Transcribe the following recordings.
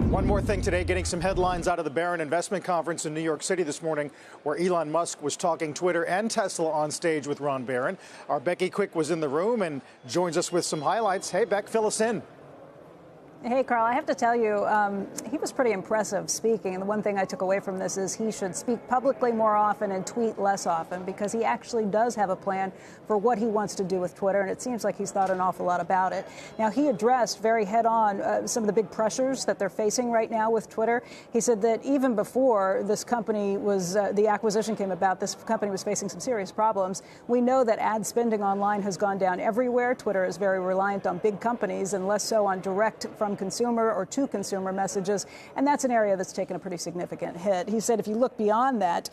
One more thing today, getting some headlines out of the Barron Investment Conference in New York City this morning, where Elon Musk was talking Twitter and Tesla on stage with Ron Barron. Our Becky Quick was in the room and joins us with some highlights. Hey, Beck, fill us in. Hey, Carl, I have to tell you, he was pretty impressive speaking. And the one thing I took away from this is he should speak publicly more often and tweet less often, because he actually does have a plan for what he wants to do with Twitter. And it seems like he's thought an awful lot about it. Now, he addressed very head on some of the big pressures that they're facing right now with Twitter. He said that even before this company was the acquisition came about, this company was facing some serious problems. We know that ad spending online has gone down everywhere. Twitter is very reliant on big companies and less so on direct from consumer or to consumer messages, and that's an area that's taken a pretty significant hit. He said if you look beyond that,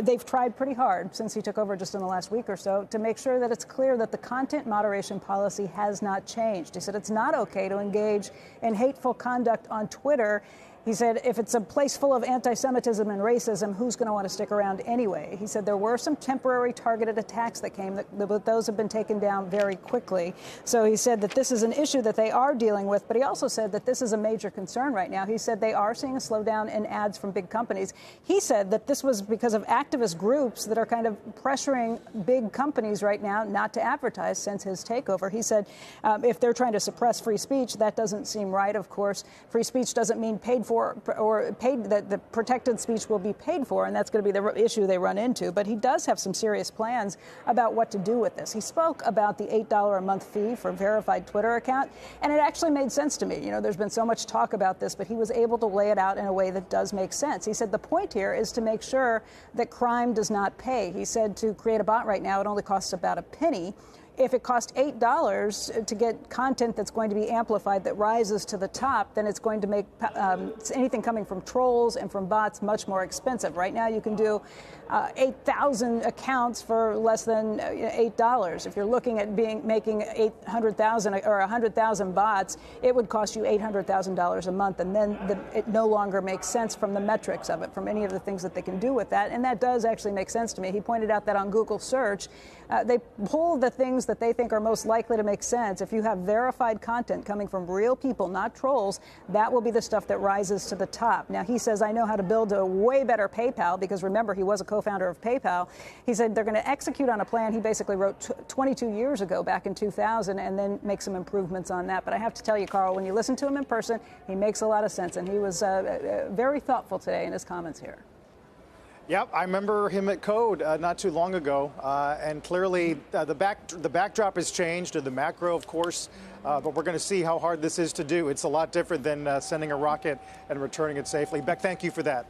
they've tried pretty hard since he took over just in the last week or so to make sure that it's clear that the content moderation policy has not changed. He said it's not okay to engage in hateful conduct on Twitter. He said if it's a place full of anti-Semitism and racism, who's going to want to stick around anyway? He said there were some temporary targeted attacks that came, but those have been taken down very quickly. So he said that this is an issue that they are dealing with, but he also said that this is a major concern right now. He said they are seeing a slowdown in ads from big companies. He said that this was because of activist groups that are kind of pressuring big companies right now not to advertise since his takeover. He said if they're trying to suppress free speech, that doesn't seem right, of course. Free speech doesn't mean paid for or paid, that the protected speech will be paid for, and that's going to be the issue they run into. But he does have some serious plans about what to do with this. He spoke about the $8 a month fee for a verified Twitter account, and it actually made sense to me. You know, there's been so much talk about this, but he was able to lay it out in a way that does make sense. He said the point here is to make sure that crime does not pay. He said to create a bot right now, it only costs about a penny. If it costs $8 to get content that's going to be amplified that rises to the top, then it's going to make anything coming from trolls and from bots much more expensive. Right now, you can do 8,000 accounts for less than $8. If you're looking at making 800,000 or 100,000 bots, it would cost you $800,000 a month, and then it no longer makes sense from the metrics of it, from any of the things that they can do with that. And that does actually make sense to me. He pointed out that on Google search, they pull the things that they think are most likely to make sense. If you have verified content coming from real people, not trolls, that will be the stuff that rises to the top. Now, he says, I know how to build a way better PayPal, because remember, he was a co-founder of PayPal. He said they're going to execute on a plan he basically wrote 22 years ago, back in 2000, and then make some improvements on that. But I have to tell you, Carl, when you listen to him in person, he makes a lot of sense, and he was very thoughtful today in his comments here. Yep, I remember him at Code not too long ago, and clearly the backdrop has changed, and the macro, of course, but we're going to see how hard this is to do. It's a lot different than sending a rocket and returning it safely. Beck, thank you for that.